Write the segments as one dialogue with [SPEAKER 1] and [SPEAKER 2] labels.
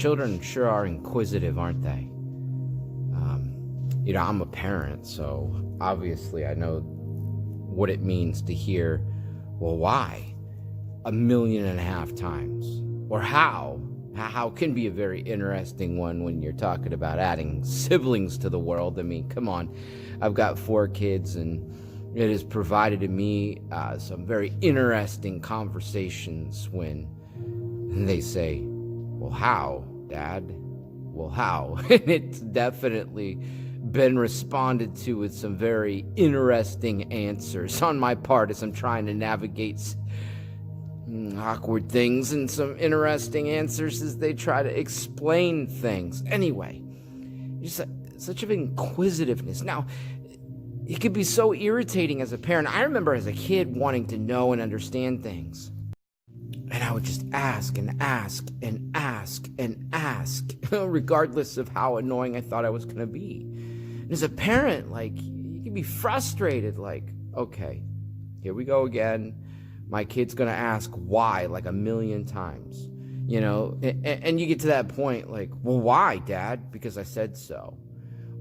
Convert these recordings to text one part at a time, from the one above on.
[SPEAKER 1] Children sure are inquisitive, aren't they? I'm a parent, so obviously I know what it means to hear, well, why? 1.5 million times. Or how? How can be a very interesting one when you're talking about adding siblings to the world. I mean, come on. I've got 4 kids, and it has provided to me some very interesting conversations when they say, well, how, Dad? Well, how? And it's definitely been responded to with some very interesting answers on my part as I'm trying to navigate awkward things and some interesting answers as they try to explain things. Anyway, just such an inquisitiveness. Now, it could be so irritating as a parent. I remember as a kid wanting to know and understand things. And I would just ask and ask and ask and ask, regardless of how annoying I thought I was going to be. And as a parent, you can be frustrated, okay, here we go again. My kid's going to ask why 1 million times, and you get to that point well, why, Dad? Because I said so.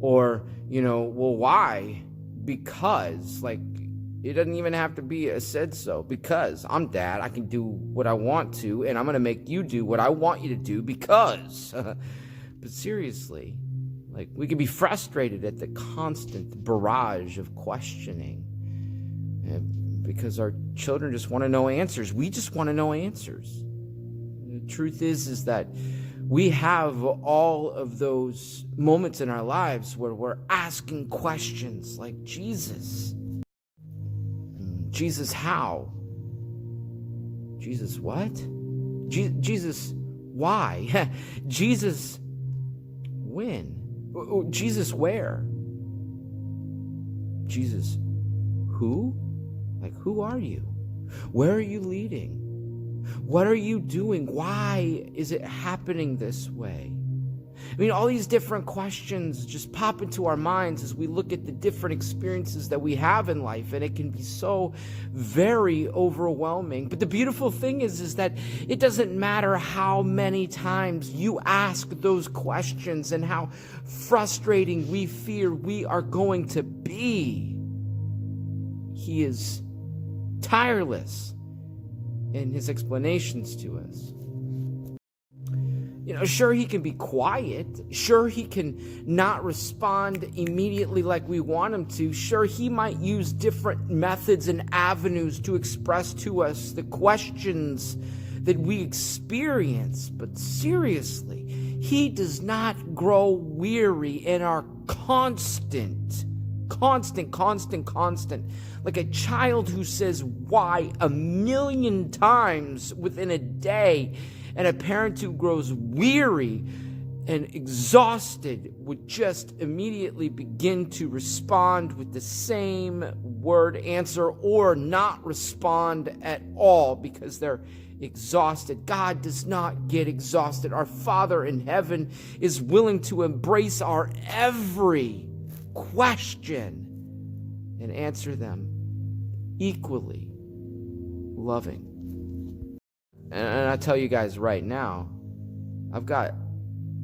[SPEAKER 1] Or, well, why? Because, it doesn't even have to be a said so. Because I'm Dad, I can do what I want to, and I'm going to make you do what I want you to do because. But seriously, we can be frustrated at the constant barrage of questioning. Because our children just want to know answers. We just want to know answers. The truth is that we have all of those moments in our lives where we're asking questions like, Jesus. Jesus how? Jesus what? Jesus why? Jesus when? Jesus where? Jesus who? Who are you? Where are you leading? What are you doing? Why is it happening this way? I mean, all these different questions just pop into our minds as we look at the different experiences that we have in life, and it can be so very overwhelming. But the beautiful thing is that it doesn't matter how many times you ask those questions and how frustrating we fear we are going to be. He is tireless in his explanations to us. Sure, he can be quiet. Sure, he can not respond immediately like we want him to. Sure, he might use different methods and avenues to express to us the questions that we experience. But seriously, he does not grow weary in our constant. Like a child who says why 1 million times within a day, and a parent who grows weary and exhausted would just immediately begin to respond with the same word answer or not respond at all because they're exhausted. God does not get exhausted. Our Father in heaven is willing to embrace our every question and answer them equally loving. And I tell you guys right now, I've got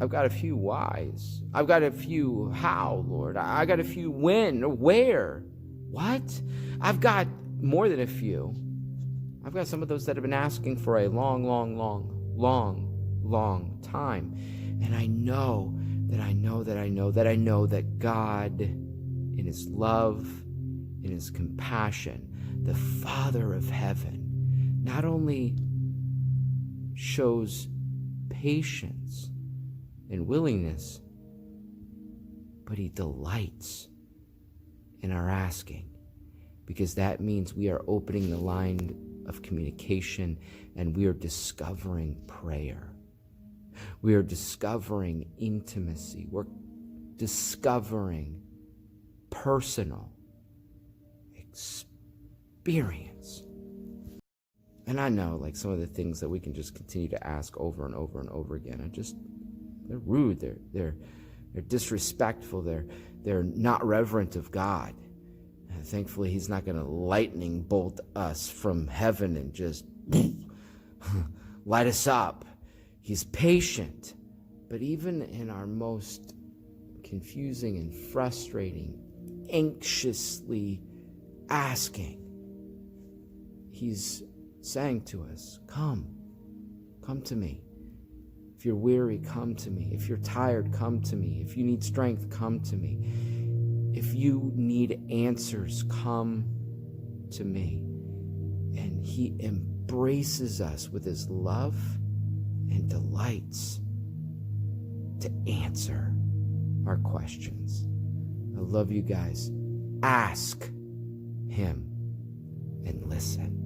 [SPEAKER 1] a few whys. I've got a few how, Lord. I got a few when or where. What? I've got more than a few. I've got some of those that have been asking for a long time. And I know that God, in his love, in his compassion, the Father of heaven, not only shows patience and willingness, but he delights in our asking, because that means we are opening the line of communication and we are discovering prayer. We are discovering intimacy. We're discovering personal experience. And I know, some of the things that we can just continue to ask over and over and over again they're rude, they're disrespectful, they're not reverent of God. And thankfully, he's not going to lightning bolt us from heaven and just light us up. He's patient, But even in our most confusing and frustrating, anxiously asking, he's saying to us, come to me. If you're weary, come to me. If you're tired, come to me. If you need strength, come to me. If you need answers, come to me. And he embraces us with his love and delights to answer our questions. I love you guys. Ask him and listen.